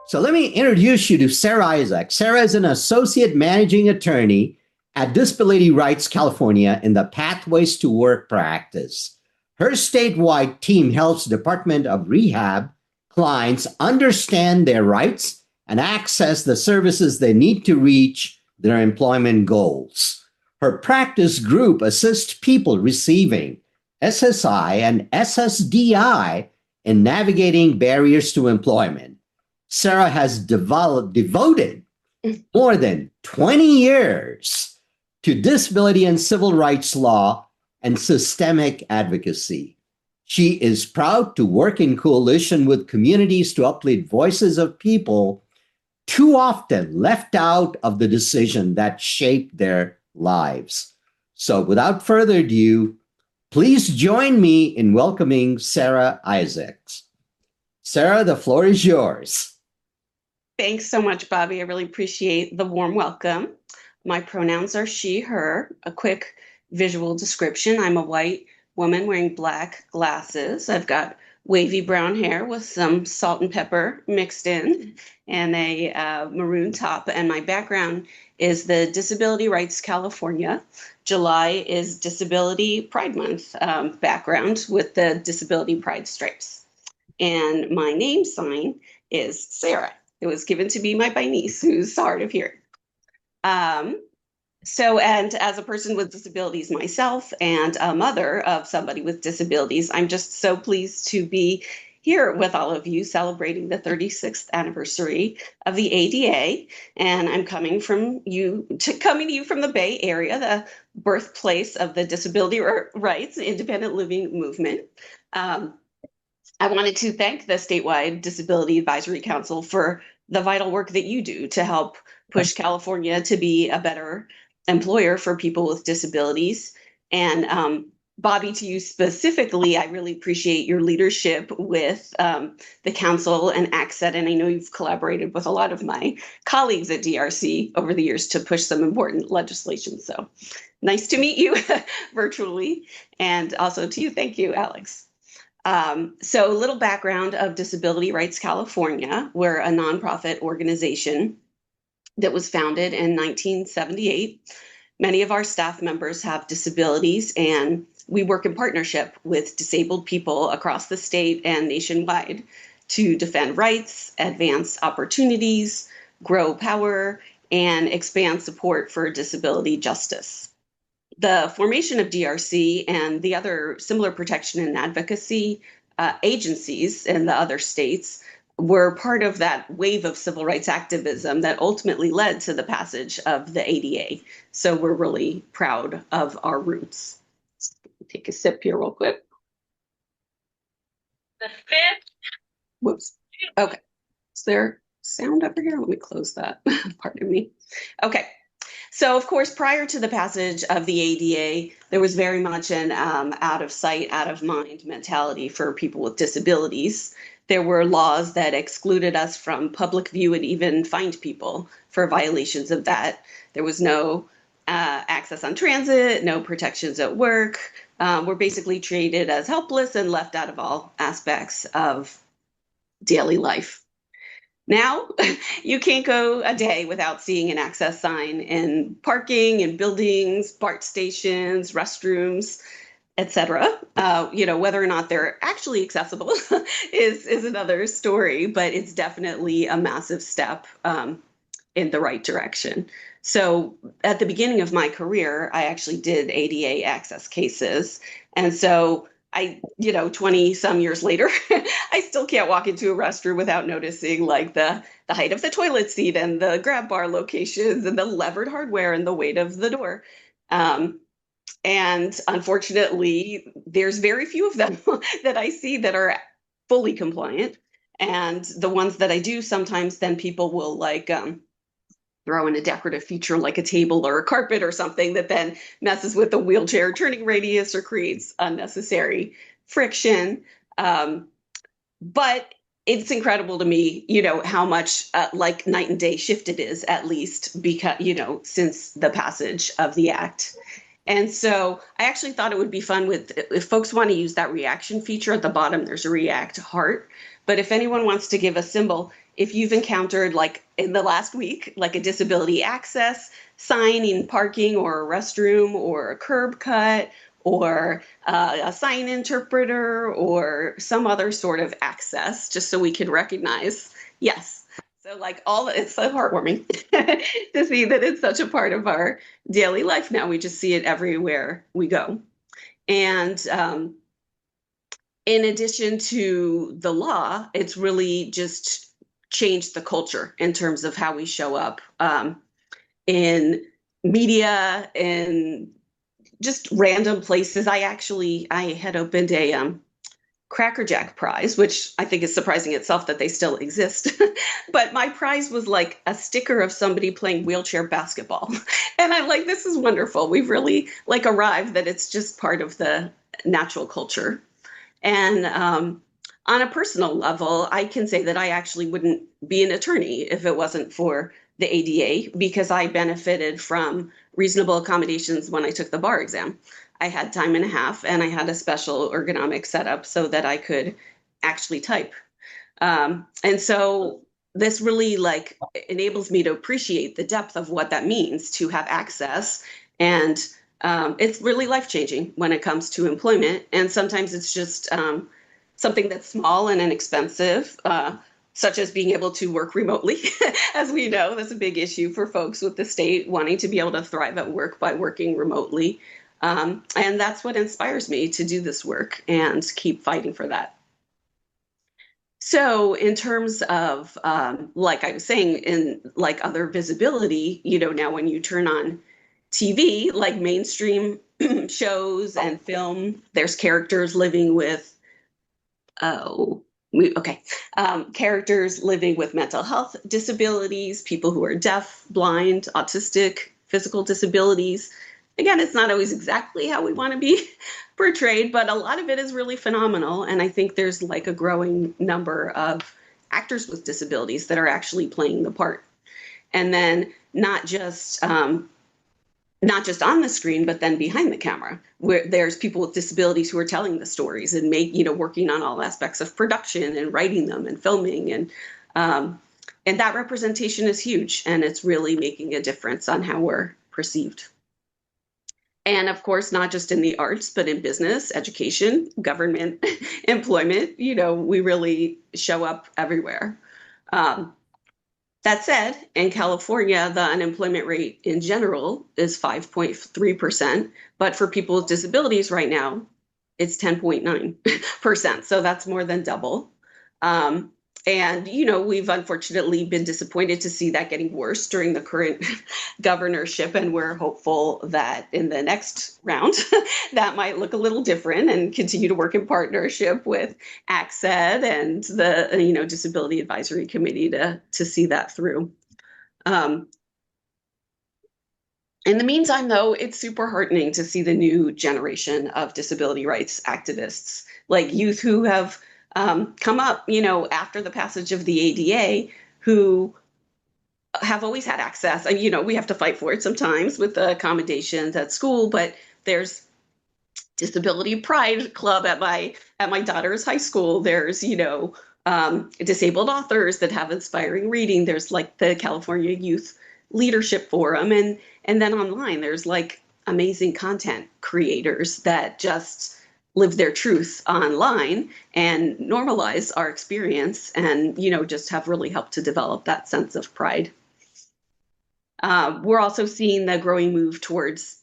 So let me introduce you to Sarah Isaac. Sarah is an associate managing attorney at Disability Rights California in the Pathways to Work practice. Her statewide team helps Department of Rehab clients understand their rights and access the services they need to reach their employment goals. Her practice group assists people receiving SSI and SSDI in navigating barriers to employment. Sarah has devoted more than 20 years to disability and civil rights law and systemic advocacy. She is proud to work in coalition with communities to uplift voices of people too often left out of the decision that shaped their lives. So without further ado, please join me in welcoming Sarah Isaacs. Sarah, the floor is yours. Thanks so much, Bobby. I really appreciate the warm welcome. My pronouns are she, her. A quick visual description. I'm a white woman wearing black glasses. I've got wavy brown hair with some salt and pepper mixed in and a maroon top. And my background is the Disability Rights California. July is Disability Pride Month background with the Disability Pride stripes. And my name sign is Sarah. It was given to me by my niece, who's hard of hearing. And as a person with disabilities myself and a mother of somebody with disabilities, I'm just so pleased to be here with all of you celebrating the 36th anniversary of the ADA. And I'm coming to you from the Bay Area, the birthplace of the disability rights, independent living movement. I wanted to thank the Statewide Disability Advisory Council for the vital work that you do to help push California to be a better employer for people with disabilities. And Bobby, to you specifically, I really appreciate your leadership with the council and ACSET, and I know you've collaborated with a lot of my colleagues at DRC over the years to push some important legislation. So nice to meet you virtually, and also to you, thank you, Alex. So a little background of Disability Rights California. We're a nonprofit organization that was founded in 1978. Many of our staff members have disabilities, and we work in partnership with disabled people across the state and nationwide to defend rights, advance opportunities, grow power, and expand support for disability justice. The formation of DRC and the other similar protection and advocacy agencies in the other states were part of that wave of civil rights activism that ultimately led to the passage of the ADA. So we're really proud of our roots. Take a sip here real quick. The fifth. Whoops. Okay. Is there sound over here? Let me close that. Pardon me. Okay. So, of course, prior to the passage of the ADA, there was very much an out of sight, out of mind mentality for people with disabilities. There were laws that excluded us from public view and even fined people for violations of that. There was no access on transit, no protections at work. We're basically treated as helpless and left out of all aspects of daily life. Now, you can't go a day without seeing an access sign in parking, in buildings, BART stations, restrooms, etc. Whether or not they're actually accessible is another story, but it's definitely a massive step in the right direction. So at the beginning of my career, I actually did ADA access cases. And so 20 some years later, I still can't walk into a restroom without noticing like the height of the toilet seat and the grab bar locations and the levered hardware and the weight of the door. And unfortunately, there's very few of them that I see that are fully compliant. And the ones that I do, sometimes then people will throw in a decorative feature like a table or a carpet or something that then messes with the wheelchair turning radius or creates unnecessary friction. But it's incredible to me, how much like night and day shift it is, at least because, since the passage of the act. And so I actually thought it would be fun if folks want to use that reaction feature at the bottom, there's a react heart. But if anyone wants to give a symbol, if you've encountered, like in the last week, like a disability access sign in parking or a restroom or a curb cut or a sign interpreter or some other sort of access, just so we can recognize, yes. So like it's so heartwarming to see that it's such a part of our daily life now. We just see it everywhere we go. And in addition to the law, it's really just changed the culture in terms of how we show up in media and just random places. I had opened a Cracker Jack prize, which I think is surprising itself that they still exist. But my prize was like a sticker of somebody playing wheelchair basketball. And I'm like, this is wonderful. We've really like arrived that it's just part of the natural culture. And on a personal level, I can say that I actually wouldn't be an attorney if it wasn't for the ADA, because I benefited from reasonable accommodations when I took the bar exam. I had time and a half, and I had a special ergonomic setup so that I could actually type. And so this really like enables me to appreciate the depth of what that means to have access. And it's really life-changing when it comes to employment. And sometimes it's just something that's small and inexpensive, such as being able to work remotely. As we know, that's a big issue for folks with the state wanting to be able to thrive at work by working remotely. And that's what inspires me to do this work and keep fighting for that. So in terms of, like I was saying, in like other visibility, now when you turn on TV, like mainstream shows and film, there's characters living with, characters living with mental health disabilities, people who are deaf, blind, autistic, physical disabilities. Again, it's not always exactly how we want to be portrayed, but a lot of it is really phenomenal. And I think there's like a growing number of actors with disabilities that are actually playing the part. And then not just on the screen, but then behind the camera, where there's people with disabilities who are telling the stories and working on all aspects of production and writing them and filming. And that representation is huge, and it's really making a difference on how we're perceived. And of course, not just in the arts, but in business, education, government, employment, we really show up everywhere. That said, in California, the unemployment rate in general is 5.3%, but for people with disabilities right now, it's 10.9%. So that's more than double. And we've unfortunately been disappointed to see that getting worse during the current governorship, and we're hopeful that in the next round, that might look a little different and continue to work in partnership with ACSED and the Disability Advisory Committee to see that through. In the meantime, though, it's super heartening to see the new generation of disability rights activists, like youth who have come up, after the passage of the ADA, who have always had access. And, we have to fight for it sometimes with the accommodations at school, but there's Disability Pride Club at my daughter's high school. There's, disabled authors that have inspiring reading. There's like the California Youth Leadership Forum. And then online, there's like amazing content creators that just live their truth online and normalize our experience and, just have really helped to develop that sense of pride. We're also seeing the growing move towards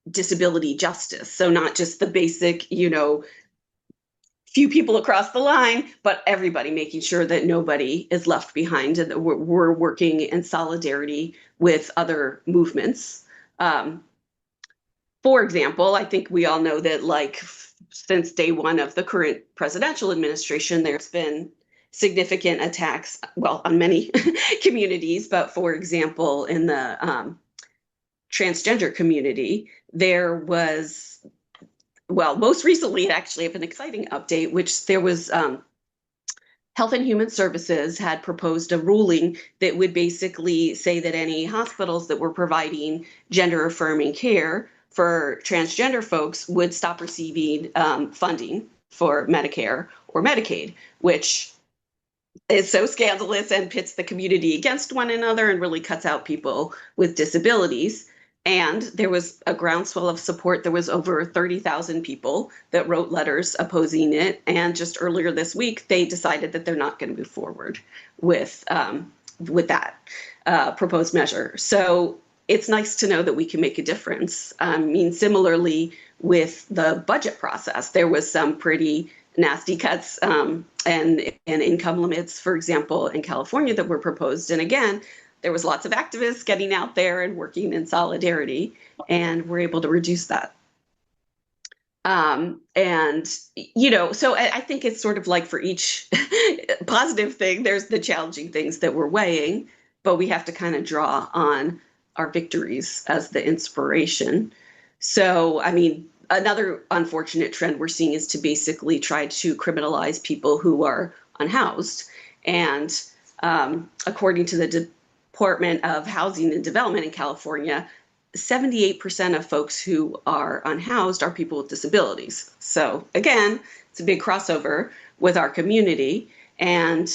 disability justice. So not just the basic, few people across the line, but everybody, making sure that nobody is left behind and that we're working in solidarity with other movements. For example, I think we all know that since day one of the current presidential administration, there's been significant attacks, on many communities, but for example, in the transgender community, there was, most recently, actually, have an exciting update, which there was Health and Human Services had proposed a ruling that would basically say that any hospitals that were providing gender affirming care for transgender folks would stop receiving funding for Medicare or Medicaid, which is so scandalous and pits the community against one another and really cuts out people with disabilities. And there was a groundswell of support. There was over 30,000 people that wrote letters opposing it. And just earlier this week, they decided that they're not going to move forward with that proposed measure. So it's nice to know that we can make a difference. I mean, similarly with the budget process, there was some pretty nasty cuts and income limits, for example, in California that were proposed. And again, there was lots of activists getting out there and working in solidarity, and we're able to reduce that. And, so I think it's sort of like for each positive thing, there's the challenging things that we're weighing, but we have to kind of draw on our victories as the inspiration. So, I mean, another unfortunate trend we're seeing is to basically try to criminalize people who are unhoused. And according to the Department of Housing and Development in California, 78% of folks who are unhoused are people with disabilities. So again, it's a big crossover with our community. And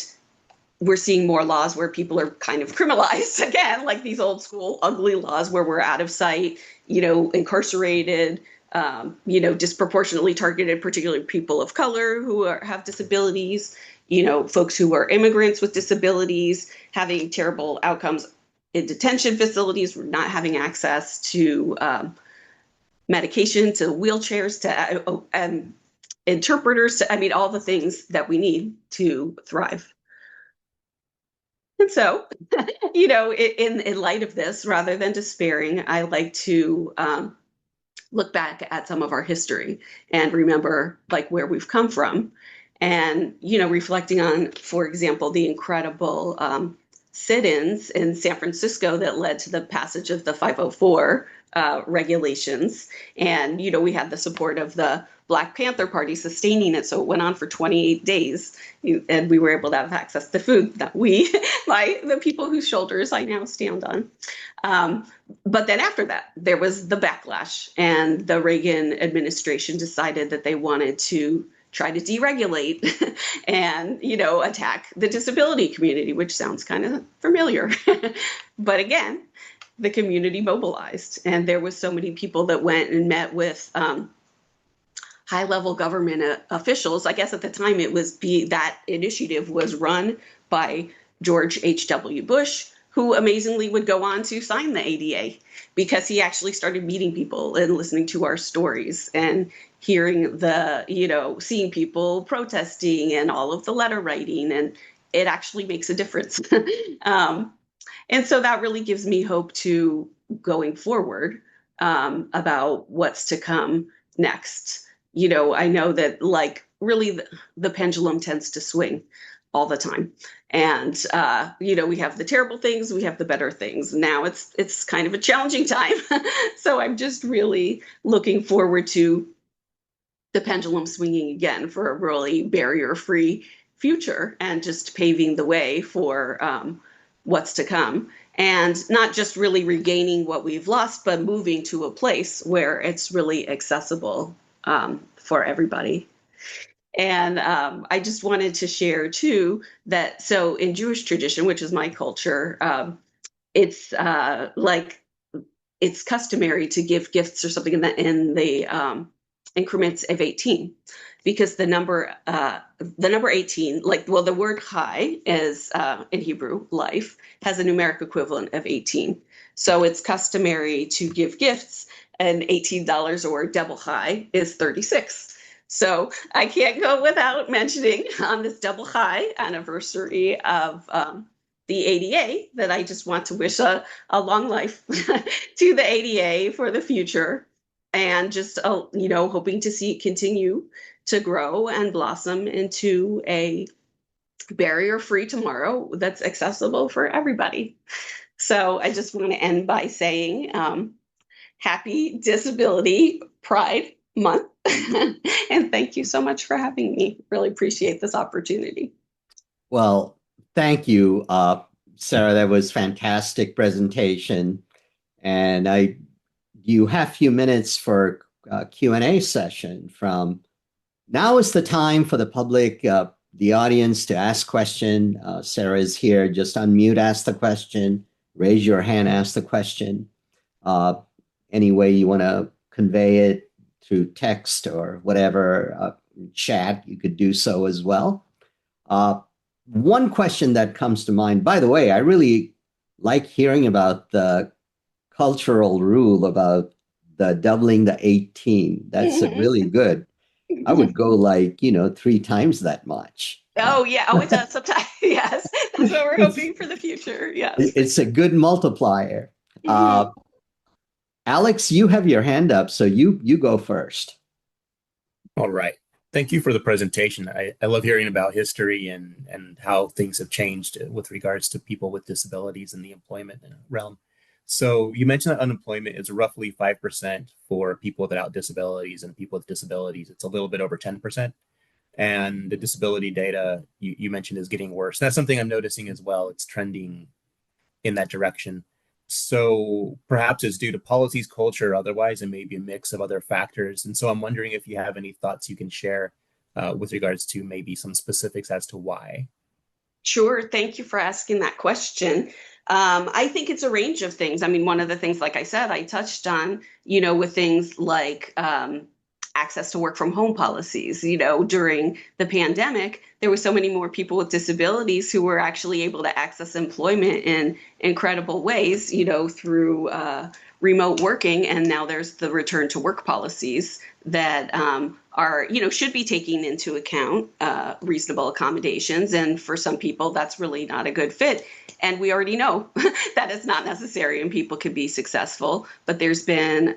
we're seeing more laws where people are kind of criminalized again, like these old school ugly laws where we're out of sight, incarcerated, disproportionately targeted, particularly people of color who have disabilities, folks who are immigrants with disabilities, having terrible outcomes in detention facilities, not having access to medication, to wheelchairs, to interpreters, all the things that we need to thrive. And so, in light of this, rather than despairing, I like to look back at some of our history and remember where we've come from. And, reflecting on, for example, the incredible sit-ins in San Francisco that led to the passage of the 504 regulations. And, we had the support of the Black Panther Party sustaining it. So it went on for 28 days. And we were able to have access to food that the people whose shoulders I now stand on. But then after that, there was the backlash. And the Reagan administration decided that they wanted to try to deregulate and, attack the disability community, which sounds kind of familiar. But again, the community mobilized, and there was so many people that went and met with high-level government officials. I guess at the time that initiative was run by George H.W. Bush, who amazingly would go on to sign the ADA because he actually started meeting people and listening to our stories and hearing seeing people protesting and all of the letter writing, and it actually makes a difference. And so that really gives me hope to going forward about what's to come next. I know that really the pendulum tends to swing all the time. And, we have the terrible things, we have the better things. Now it's kind of a challenging time. So I'm just really looking forward to the pendulum swinging again for a really barrier-free future and just paving the way for what's to come. And not just really regaining what we've lost, but moving to a place where it's really accessible for everybody. And I just wanted to share too that so in Jewish tradition, which is my culture, it's it's customary to give gifts or something in the increments of 18, because the number 18, the word chai is in Hebrew life has a numeric equivalent of 18. So it's customary to give gifts, and $18 or double chai is 36. So I can't go without mentioning on this double chai anniversary of the ADA that I just want to wish a long life to the ADA for the future, and just hoping to see it continue to grow and blossom into a barrier-free tomorrow that's accessible for everybody. So I just want to end by saying happy Disability Pride Month. And thank you so much for having me. Really appreciate this opportunity. Well, thank you, Sarah. That was fantastic presentation. And you have a few minutes for a Q&A session from now is the time for the public the audience to ask question. Sarah is here. Just unmute, ask the question, raise your hand, ask the question. Any way you want to convey it through text or whatever, chat, you could do so as well. One question that comes to mind, by the way, I really like hearing about the cultural rule about the doubling the 18. That's really good. I would go like, 3 times that much. Oh, yeah. Oh, it does sometimes. Yes. That's what we're hoping for the future. Yes. It's a good multiplier. Mhm. Alex, you have your hand up, so you go first. All right. Thank you for the presentation. I love hearing about history and how things have changed with regards to people with disabilities in the employment realm. So you mentioned that unemployment is roughly 5% for people without disabilities, and people with disabilities, it's a little bit over 10%. And the disability data you mentioned is getting worse. That's something I'm noticing as well. It's trending in that direction. So perhaps it's due to policies, culture, or otherwise, and maybe a mix of other factors. And so I'm wondering if you have any thoughts you can share with regards to maybe some specifics as to why. Sure. Thank you for asking that question. I think it's a range of things. I mean, one of the things, like I said, I touched on, with things like access to work from home policies. During the pandemic, there were so many more people with disabilities who were actually able to access employment in incredible ways, through remote working. And now there's the return to work policies that are, should be taking into account reasonable accommodations. And for some people, that's really not a good fit. And we already know that it's not necessary and people can be successful. But there's been,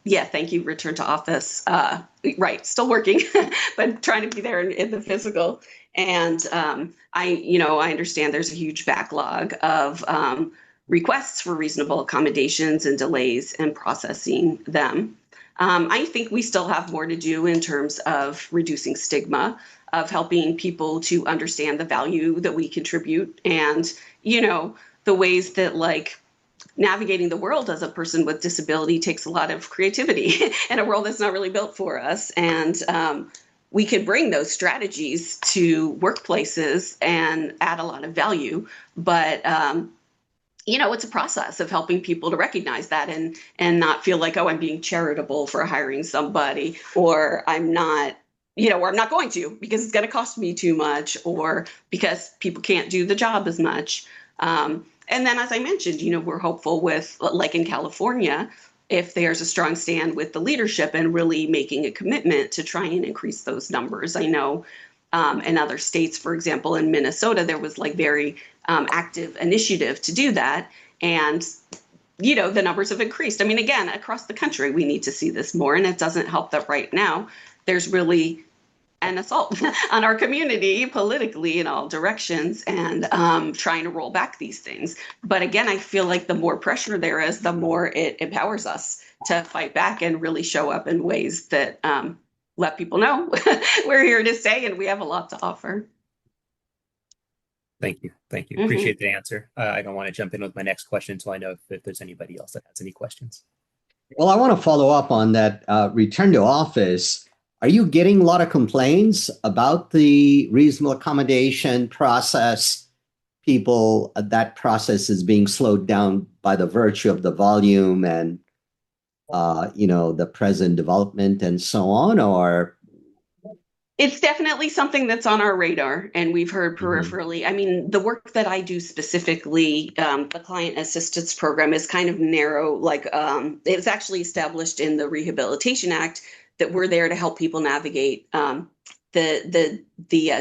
thank you, return to office. Right, still working, but trying to be there in the physical. And I understand there's a huge backlog of requests for reasonable accommodations and delays in processing them. I think we still have more to do in terms of reducing stigma, of helping people to understand the value that we contribute, and, the ways that, like, navigating the world as a person with disability takes a lot of creativity in a world that's not really built for us. And we can bring those strategies to workplaces and add a lot of value. But it's a process of helping people to recognize that and not feel like, oh, I'm being charitable for hiring somebody, or I'm not, or I'm not going to because it's going to cost me too much, or because people can't do the job as much. And then, as I mentioned, we're hopeful with, like in California, if there's a strong stand with the leadership and really making a commitment to try and increase those numbers. I know in other states, for example, in Minnesota, there was like very active initiative to do that. And, the numbers have increased. I mean, again, across the country, we need to see this more. And it doesn't help that right now there's really an assault on our community politically in all directions, and trying to roll back these things. But again, I feel like the more pressure there is, the more it empowers us to fight back and really show up in ways that let people know we're here to stay and we have a lot to offer. Thank you. Thank you. Appreciate the answer. I don't want to jump in with my next question until I know if there's anybody else that has any questions. Well, I want to follow up on that return to office. Are you getting a lot of complaints about the reasonable accommodation process? People, that process is being slowed down by the virtue of the volume and, the present development and so on, or? It's definitely something that's on our radar, and we've heard peripherally. I mean, the work that I do specifically, the client assistance program, is kind of narrow. Like, it was actually established in the Rehabilitation Act that we're there to help people navigate the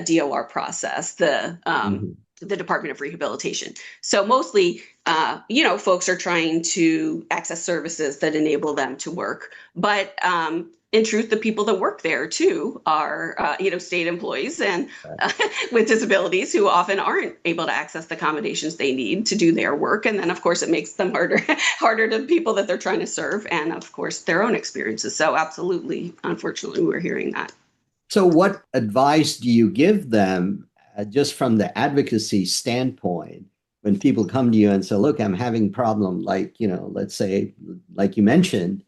DOR process, the Department of Rehabilitation. So mostly, folks are trying to access services that enable them to work, but in truth, the people that work there too are, state employees and with disabilities who often aren't able to access the accommodations they need to do their work. And then, of course, it makes them harder to people that they're trying to serve, and of course, their own experiences. So absolutely, unfortunately, we're hearing that. So what advice do you give them just from the advocacy standpoint when people come to you and say, look, I'm having a problem, like, let's say, like you mentioned,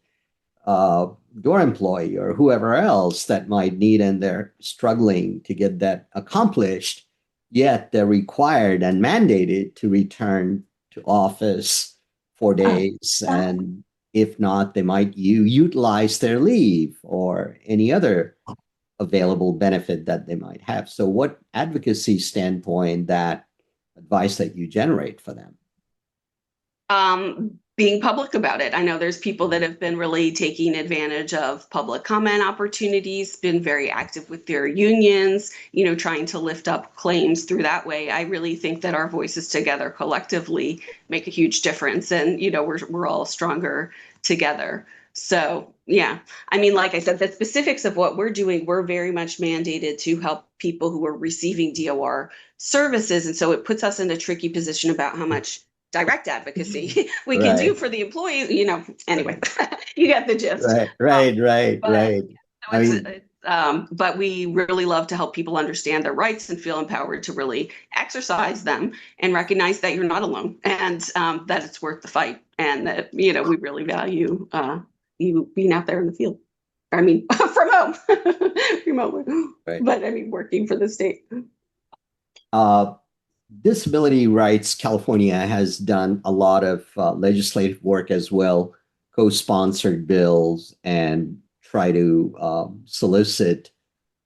your employee or whoever else that might need, and they're struggling to get that accomplished, yet they're required and mandated to return to office 4 days. And if not, they might utilize their leave or any other available benefit that they might have. So, what advocacy standpoint that advice that you generate for them? Being public about it. I know there's people that have been really taking advantage of public comment opportunities, been very active with their unions, trying to lift up claims through that way. I really think that our voices together collectively make a huge difference, and we're all stronger together. So yeah, I mean, like I said, the specifics of what we're doing, we're very much mandated to help people who are receiving DOR services, and so it puts us in a tricky position about how much direct advocacy we can do for the employees, anyway, you get the gist. Right. But we really love to help people understand their rights and feel empowered to really exercise them and recognize that you're not alone, and that it's worth the fight, and that, we really value you being out there in the field. I mean, from home, remotely, but I mean, working for the state. Disability Rights California has done a lot of legislative work as well, co-sponsored bills, and try to solicit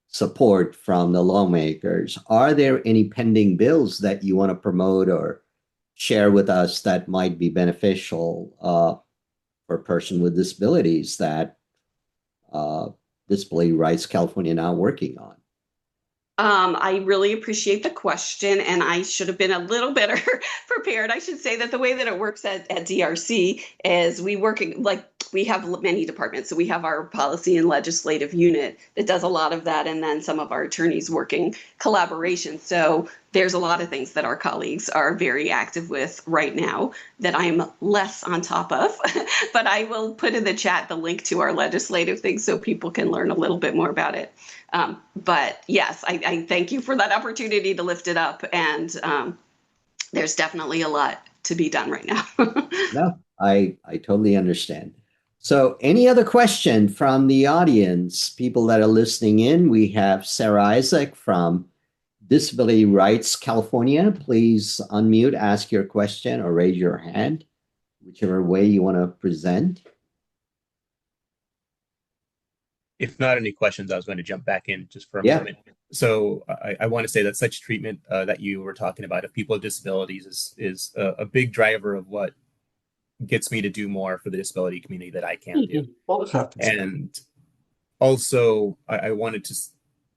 support from the lawmakers. Are there any pending bills that you want to promote or share with us that might be beneficial for a person with disabilities that Disability Rights California now working on? I really appreciate the question, and I should have been a little better prepared. I should say that the way that it works at DRC is we have many departments. So we have our policy and legislative unit that does a lot of that, and then some of our attorneys working collaboration. So there's a lot of things that our colleagues are very active with right now that I'm less on top of, but I will put in the chat the link to our legislative thing so people can learn a little bit more about it. But yes, I thank you for that opportunity to lift it up, and there's definitely a lot to be done right now. No, I totally understand. So any other question from the audience, people that are listening in? We have Sarah Isaac from Disability Rights California. Please unmute, ask your question, or raise your hand, whichever way you want to present. If not any questions, I was going to jump back in just for a moment. So I want to say that such treatment that you were talking about of people with disabilities is a big driver of what gets me to do more for the disability community that I can do. And also, I wanted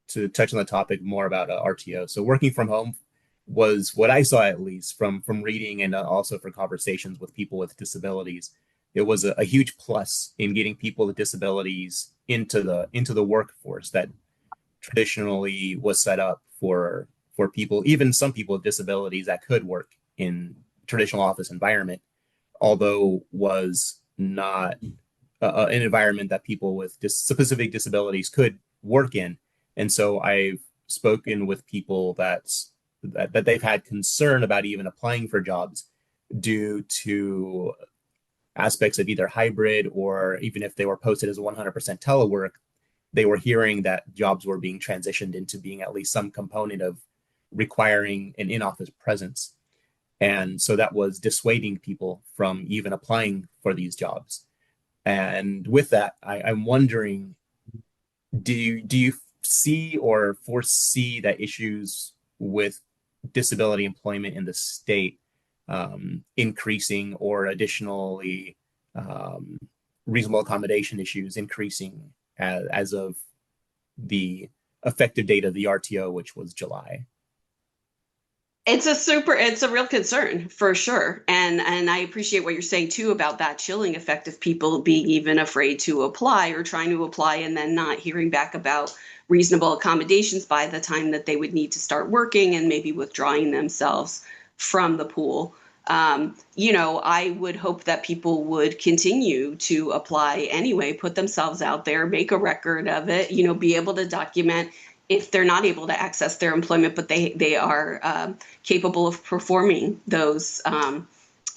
to touch on the topic more about RTO. So working from home was what I saw, at least from reading and also for conversations with people with disabilities. It was a huge plus in getting people with disabilities into the workforce that traditionally was set up for people, even some people with disabilities that could work in traditional office environment, although was not an environment that people with specific disabilities could work in. And so I've spoken with people that they've had concern about even applying for jobs due to aspects of either hybrid, or even if they were posted as 100% telework, they were hearing that jobs were being transitioned into being at least some component of requiring an in-office presence. And so that was dissuading people from even applying for these jobs. And with that, I'm wondering, do you see or foresee that issues with disability employment in the state increasing, or additionally reasonable accommodation issues increasing as of the effective date of the RTO, which was July? It's a real concern for sure. And I appreciate what you're saying too about that chilling effect of people being even afraid to apply or trying to apply and then not hearing back about reasonable accommodations by the time that they would need to start working, and maybe withdrawing themselves from the pool. I would hope that people would continue to apply anyway, put themselves out there, make a record of it, be able to document if they're not able to access their employment, but they are capable of performing those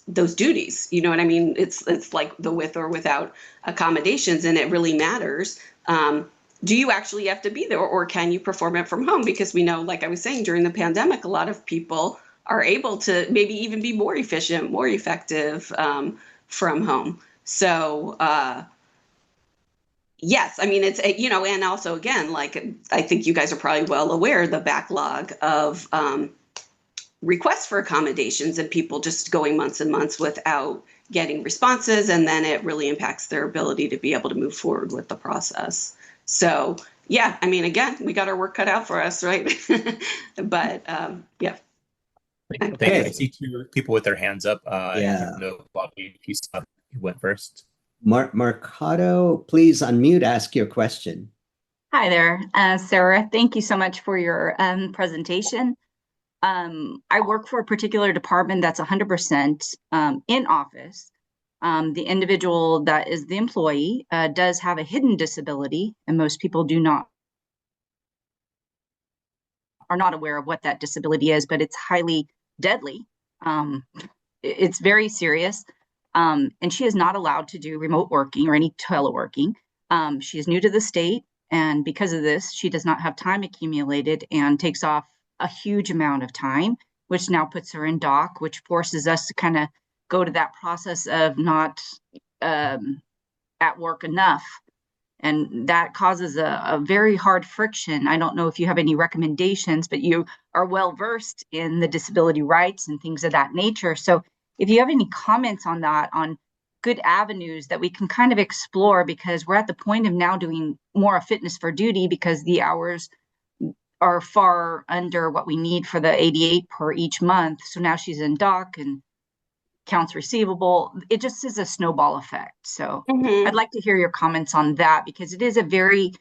those duties. You know what I mean? It's like the with or without accommodations, and it really matters. Do you actually have to be there, or can you perform it from home? Because we know, like I was saying, during the pandemic, a lot of people are able to maybe even be more efficient, more effective from home. So, yes, I mean, it's, and also, again, like, I think you guys are probably well aware the backlog of requests for accommodations and people just going months and months without getting responses. And then it really impacts their ability to be able to move forward with the process. So, yeah, I mean, again, we got our work cut out for us, right? But yeah. Thank you. I see two people with their hands up. Yeah. I don't know, Bobby, if you saw who went first. Mercado, please unmute, ask your question. Hi there, Sarah. Thank you so much for your presentation. I work for a particular department that's 100% in office. The individual that is the employee does have a hidden disability, and most people are not aware of what that disability is, but it's highly deadly. It's very serious, and she is not allowed to do remote working or any teleworking. She is new to the state, and because of this, she does not have time accumulated and takes off a huge amount of time, which now puts her in dock, which forces us to kind of go to that process of not at work enough. And that causes a very hard friction. I don't know if you have any recommendations, but you are well versed in the disability rights and things of that nature. So if you have any comments on that, on good avenues that we can kind of explore, because we're at the point of now doing more of fitness for duty because the hours are far under what we need for the 88 per each month. So now she's in dock and accounts receivable. It just is a snowball effect. So I'd like to hear your comments on that, because it is a very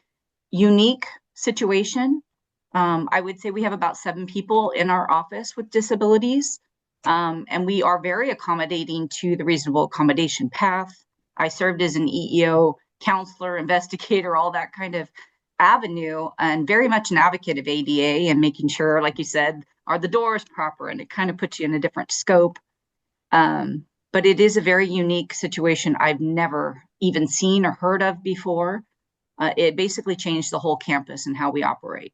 unique situation. I would say we have about 7 people in our office with disabilities, and we are very accommodating to the reasonable accommodation path. I served as an EEO counselor, investigator, all that kind of avenue, and very much an advocate of ADA and making sure, like you said, are the doors proper, and it kind of puts you in a different scope. But it is a very unique situation I've never even seen or heard of before. It basically changed the whole campus and how we operate.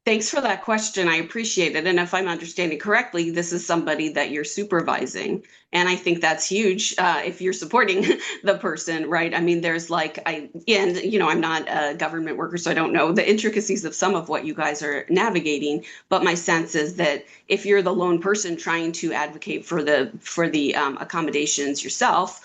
Thanks for that question. I appreciate it. And if I'm understanding correctly, this is somebody that you're supervising. And I think that's huge if you're supporting the person, right? I mean, there's I'm not a government worker, so I don't know the intricacies of some of what you guys are navigating. But my sense is that if you're the lone person trying to advocate for the accommodations yourself,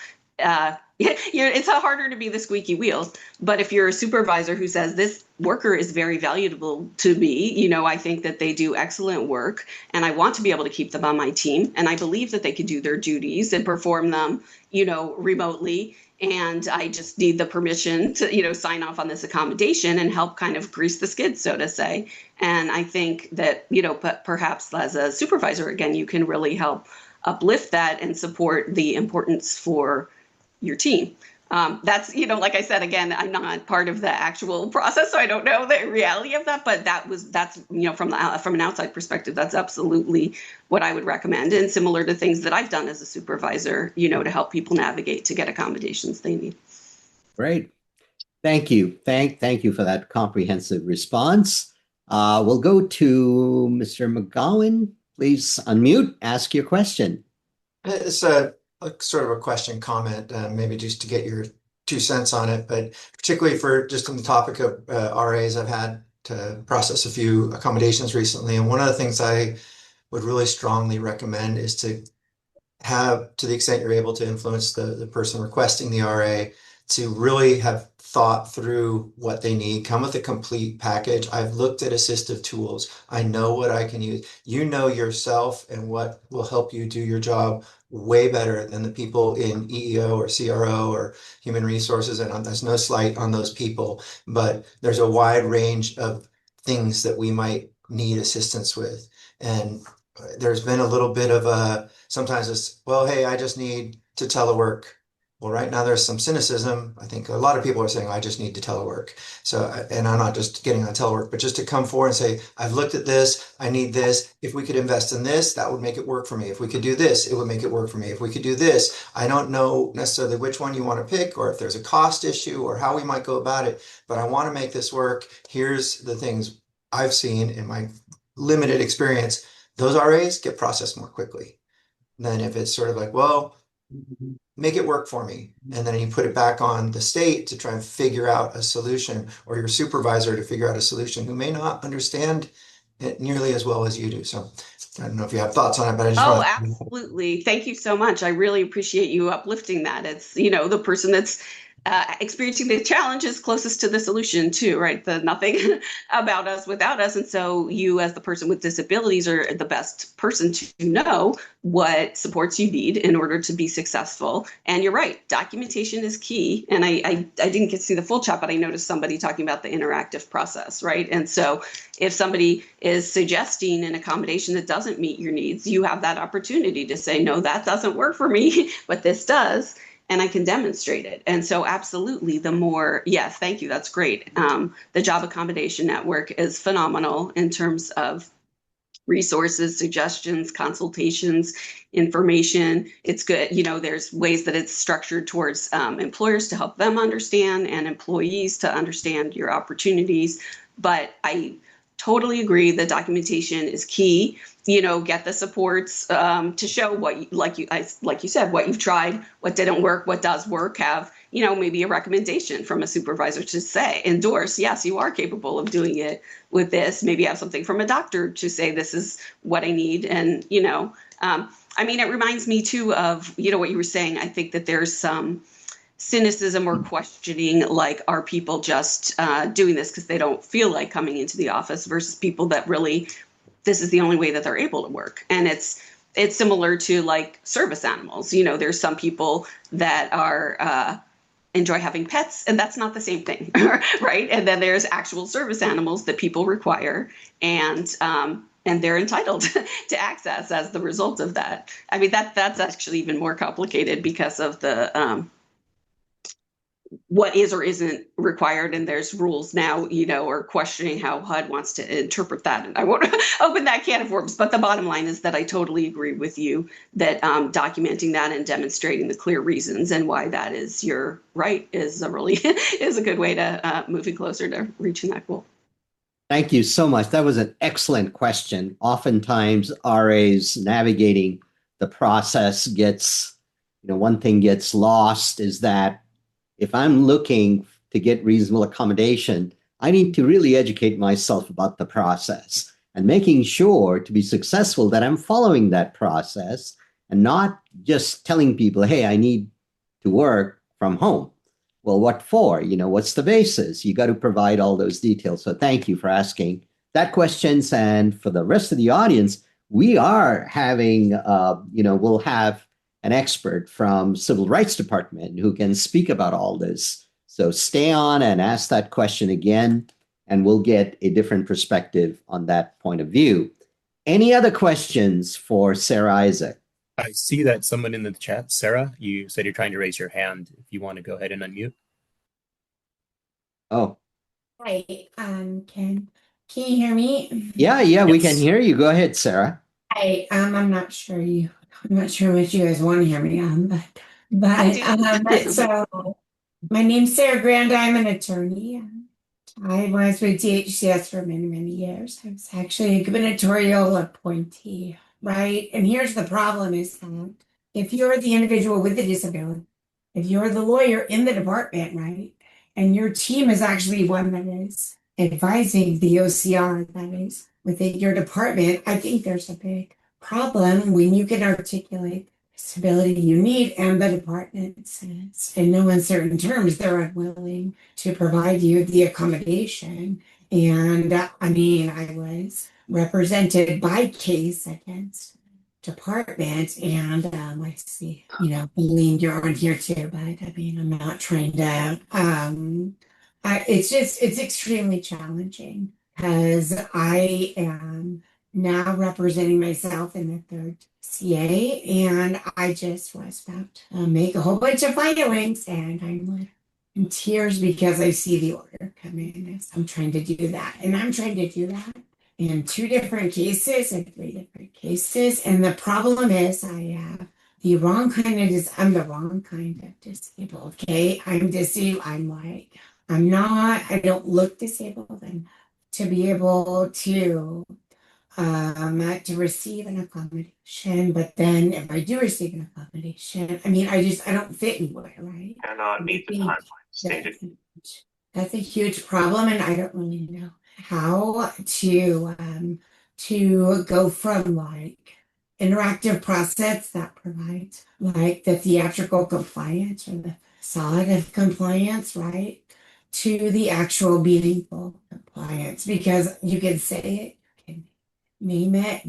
it's harder to be the squeaky wheel. But if you're a supervisor who says this worker is very valuable to me, I think that they do excellent work and I want to be able to keep them on my team. And I believe that they can do their duties and perform them, remotely. And I just need the permission to, sign off on this accommodation and help kind of grease the skids, so to say. And I think that, but perhaps as a supervisor, again, you can really help uplift that and support the importance for your team. That's, like I said, again, I'm not part of the actual process, so I don't know the reality of that, but that's from an outside perspective, that's absolutely what I would recommend, and similar to things that I've done as a supervisor, to help people navigate to get accommodations they need. Great. Thank you. Thank you for that comprehensive response. We'll go to Mr. McGowan. Please unmute, ask your question. It's a sort of a question comment, maybe just to get your 2 cents on it, but particularly for just on the topic of RAs, I've had to process a few accommodations recently. And one of the things I would really strongly recommend is to have, to the extent you're able to influence the person requesting the RA, to really have thought through what they need, come with a complete package. I've looked at assistive tools. I know what I can use. You know yourself and what will help you do your job way better than the people in EEO or CRO or human resources. And there's no slight on those people, but there's a wide range of things that we might need assistance with. And there's been a little bit of sometimes it's, well, hey, I just need to telework Well, right now there's some cynicism. I think a lot of people are saying, I just need to telework. So, and I'm not just getting on telework, but just to come forward and say, I've looked at this, I need this. If we could invest in this, that would make it work for me. If we could do this, it would make it work for me. If we could do this, I don't know necessarily which one you want to pick or if there's a cost issue or how we might go about it, but I want to make this work. Here's the things I've seen in my limited experience. Those RAs get processed more quickly than if it's sort of like, well, make it work for me. And then you put it back on the state to try and figure out a solution, or your supervisor to figure out a solution who may not understand it nearly as well as you do. So I don't know if you have thoughts on it, but I just Oh, want to. absolutely. Thank you so much. I really appreciate you uplifting that. It's, the person that's experiencing the challenge is closest to the solution too, right? The nothing about us without us. And so you as the person with disabilities are the best person to know what supports you need in order to be successful. And you're right, documentation is key. And I didn't get to see the full chat, but I noticed somebody talking about the interactive process, right? And so if somebody is suggesting an accommodation that doesn't meet your needs, you have that opportunity to say, no, that doesn't work for me, but this does. And I can demonstrate it. And so absolutely the more, yes, thank you, that's great. The Job Accommodation Network is phenomenal in terms of resources, suggestions, consultations, information. It's good. There's ways that it's structured towards employers to help them understand and employees to understand your opportunities. But I totally agree that documentation is key. Get the supports to show what, like you said, what you've tried, what didn't work, what does work. Have maybe a recommendation from a supervisor to say, endorse, yes, you are capable of doing it with this. Maybe have something from a doctor to say, this is what I need. And it reminds me too of what you were saying. I think that there's some cynicism or questioning, like, are people just doing this because they don't feel like coming into the office, versus people that really, this is the only way that they're able to work. And it's similar to like service animals. There's some people that are enjoy having pets, and that's not the same thing, right? And then there's actual service animals that people require, and they're entitled to access as the result of that. I mean, that's actually even more complicated because of the what is or isn't required, and there's rules now, or questioning how HUD wants to interpret that. And I won't open that can of worms, but the bottom line is that I totally agree with you that documenting that and demonstrating the clear reasons and why that is your right is a really is a good way to moving closer to reaching that goal. Thank you so much. That was an excellent question. Oftentimes, RAs navigating the process gets, one thing gets lost is that if I'm looking to get reasonable accommodation, I need to really educate myself about the process and making sure to be successful that I'm following that process and not just telling people, hey, I need to work from home. Well, what for? What's the basis? You got to provide all those details. So thank you for asking that questions. And for the rest of the audience, we are having, we'll have an expert from Civil Rights Department who can speak about all this. So stay on and ask that question again, and we'll get a different perspective on that point of view. Any other questions for Sarah Isaac? I see that someone in the chat, Sarah, you said you're trying to raise your hand. If you want to go ahead and unmute. Oh. Hi, can you hear me? Yeah, yes. We can hear you. Go ahead, Sarah. Hi, I'm not sure what you guys want to hear me on, but so my name's Sarah Grand. I'm an attorney. I was with DHCS for many, many years. I was actually a gubernatorial appointee, right? And here's the problem is that if you're the individual with the disability, if you're the lawyer in the department, right, and your team is actually one that is advising the OCR, that is within your department, I think there's a big problem when you can articulate the disability you need and the department says in no uncertain terms they're unwilling to provide you the accommodation. And I was represented by case against department, and I see, Eileen, you're on here too, but I'm not trying to it's extremely challenging because I am now representing myself in the third CA, and I just was about to make a whole bunch of filings, and I'm like in tears because I see the order come in as I'm trying to do that. And I'm trying to do that in 2 different cases and 3 different cases. And the problem is I have the wrong kind of, I'm the wrong kind of disabled. Okay. I'm disabled. I don't look disabled. And to be able to receive an accommodation, but then if I do receive an accommodation, I don't fit anywhere, right? Cannot meet the timeline stated. That's a huge problem, and I don't really know how to go from like interactive process that provides like the theatrical compliance or the solid of compliance, right? To the actual meaningful compliance, because you can say it, you can name it,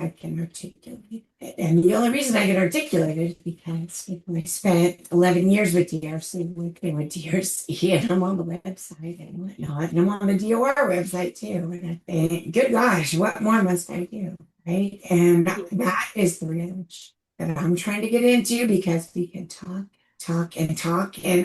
I can articulate it. And the only reason I can articulate it is because I spent 11 years with DRC, working with DRC, and I'm on the website and whatnot, and I'm on the DOR website too. And I think, good gosh, what more must I do? Right. And that is the realization that I'm trying to get into, because we can talk. And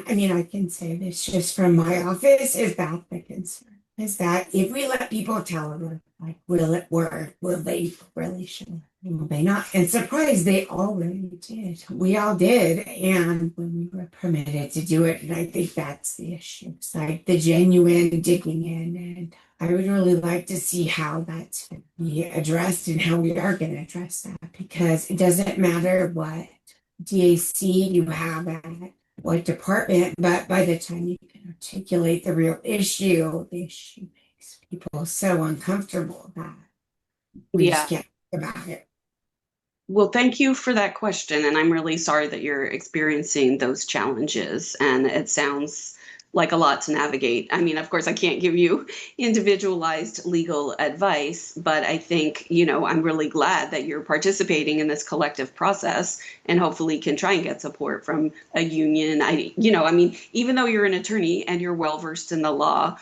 I can say this just from my office, is that the concern? Is that if we let people tell them, like, will it work? Will they really show it? Will they not? And surprise, they already did. We all did. And when we were permitted to do it, and I think that's the issue. It's like the genuine digging in. And I would really like to see how that's going to be addressed and how we are going to address that, because it doesn't matter what DAC you have at what department, but by the time you can articulate the real issue, the issue makes people so uncomfortable that we just can't think about it. Well, thank you for that question. And I'm really sorry that you're experiencing those challenges. And it sounds like a lot to navigate. Of course, I can't give you individualized legal advice, but I think, I'm really glad that you're participating in this collective process and hopefully can try and get support from a union. Even though you're an attorney and you're well-versed in the law,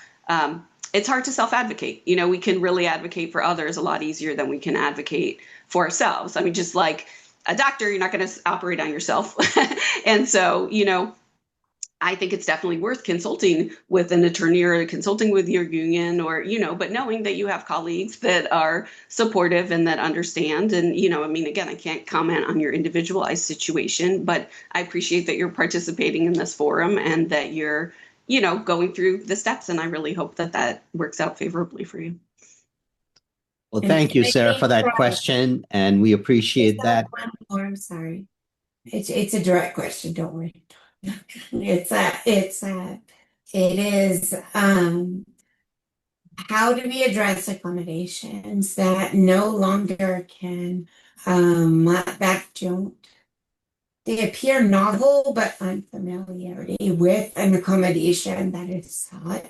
it's hard to self-advocate. We can really advocate for others a lot easier than we can advocate for ourselves. Just like a doctor, you're not going to operate on yourself. And so, I think it's definitely worth consulting with an attorney or consulting with your union, or, but knowing that you have colleagues that are supportive and that understand. And, again, I can't comment on your individualized situation, but I appreciate that you're participating in this forum and that you're, going through the steps. And I really hope that that works out favorably for you. Well, thank you, Sarah, for that question. And we appreciate that. One more, I'm sorry. It's a direct question. Don't worry. It is how do we address accommodations that no longer can they appear novel but unfamiliarity with an accommodation that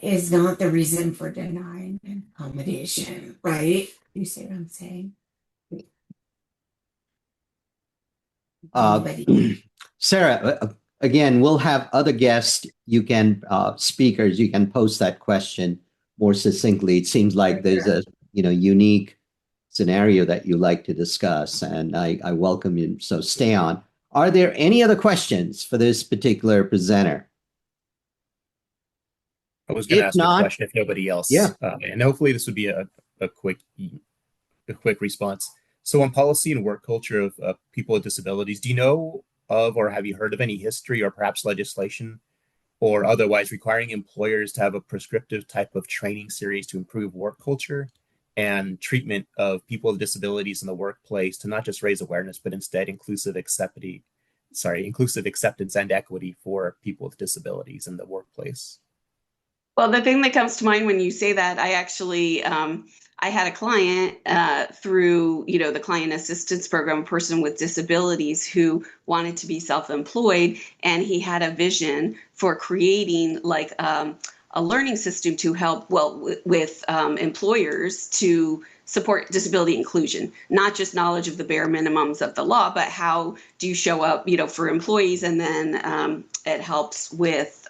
is not the reason for denying an accommodation, right? You see what I'm saying? Sarah, again, we'll have other guests. You can speakers. You can post that question more succinctly. It seems like there's a unique scenario that you like to discuss, and I welcome you. So stay on. Are there any other questions for this particular presenter? I was going to ask a question if nobody else. Yeah, and hopefully this would be a quick response. So on policy and work culture of people with disabilities, do you know of or have you heard of any history or perhaps legislation or otherwise requiring employers to have a prescriptive type of training series to improve work culture and treatment of people with disabilities in the workplace to not just raise awareness, but instead inclusive acceptance and equity for people with disabilities in the workplace? Well, the thing that comes to mind when you say that, I actually, I had a client through, the client assistance program, a person with disabilities who wanted to be self-employed, and he had a vision for creating like a learning system to help with employers to support disability inclusion, not just knowledge of the bare minimums of the law, but how do you show up, for employees, and then it helps with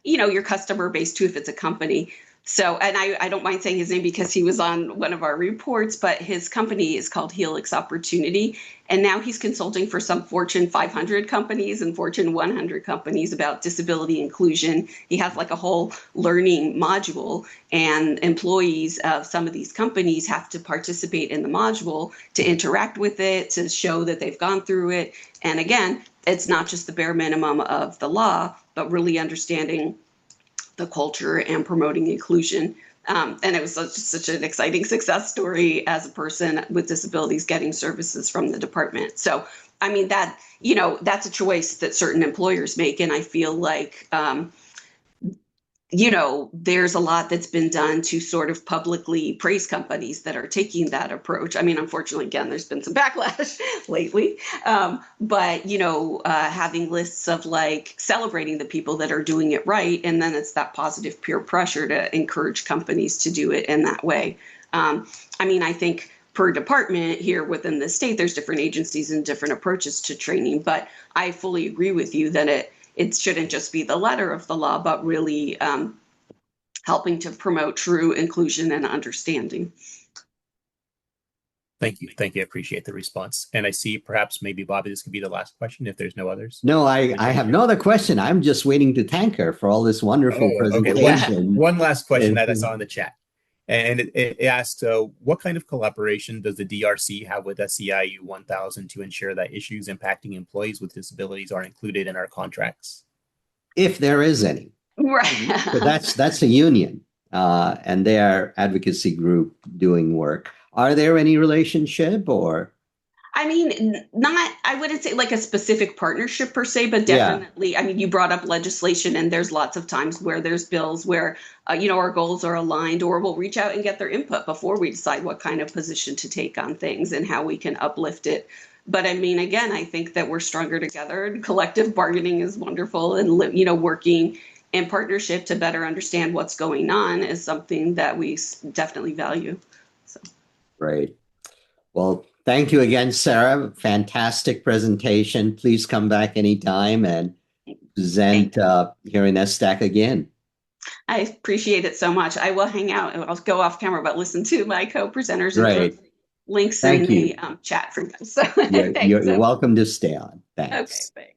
your customer base too, if it's a company. So, and I don't mind saying his name because he was on one of our reports, but his company is called Helix Opportunity. And now he's consulting for some Fortune 500 companies and Fortune 100 companies about disability inclusion. He has like a whole learning module, and employees of some of these companies have to participate in the module to interact with it, to show that they've gone through it. And again, it's not just the bare minimum of the law, but really understanding the culture and promoting inclusion. And it was such an exciting success story as a person with disabilities getting services from the department. So, I mean, that, that's a choice that certain employers make. And I feel like, there's a lot that's been done to sort of publicly praise companies that are taking that approach. I mean, unfortunately, again, there's been some backlash lately, but, having lists of like celebrating the people that are doing it right. And then it's that positive peer pressure to encourage companies to do it in that way. I think per department here within the state, there's different agencies and different approaches to training, but I fully agree with you that it shouldn't just be the letter of the law, but really helping to promote true inclusion and understanding. Thank you. I appreciate the response. And I see perhaps maybe, Bobby, this could be the last question if there's no others. No, I have no other question. I'm just waiting to thank her for all this wonderful presentation. Okay. One last question that I saw in the chat. And it asked, what kind of collaboration does the DRC have with SEIU 1000 to ensure that issues impacting employees with disabilities are included in our contracts? If there is any. Right. So that's a union and their advocacy group doing work. Are there any relationship or? I wouldn't say like a specific partnership per se, but definitely, yeah. You brought up legislation, and there's lots of times where there's bills where, our goals are aligned, or we'll reach out and get their input before we decide what kind of position to take on things and how we can uplift it. But again, I think that we're stronger together, and collective bargaining is wonderful, and, working in partnership to better understand what's going on is something that we definitely value. So. Great. Well, thank you again, Sarah. Fantastic presentation. Please come back anytime and present here in SDAC again. I appreciate it so much. I will hang out. I'll go off camera, but listen to my co-presenters and links in the chat for them. So you're welcome to stay on. Thanks. Okay, thanks.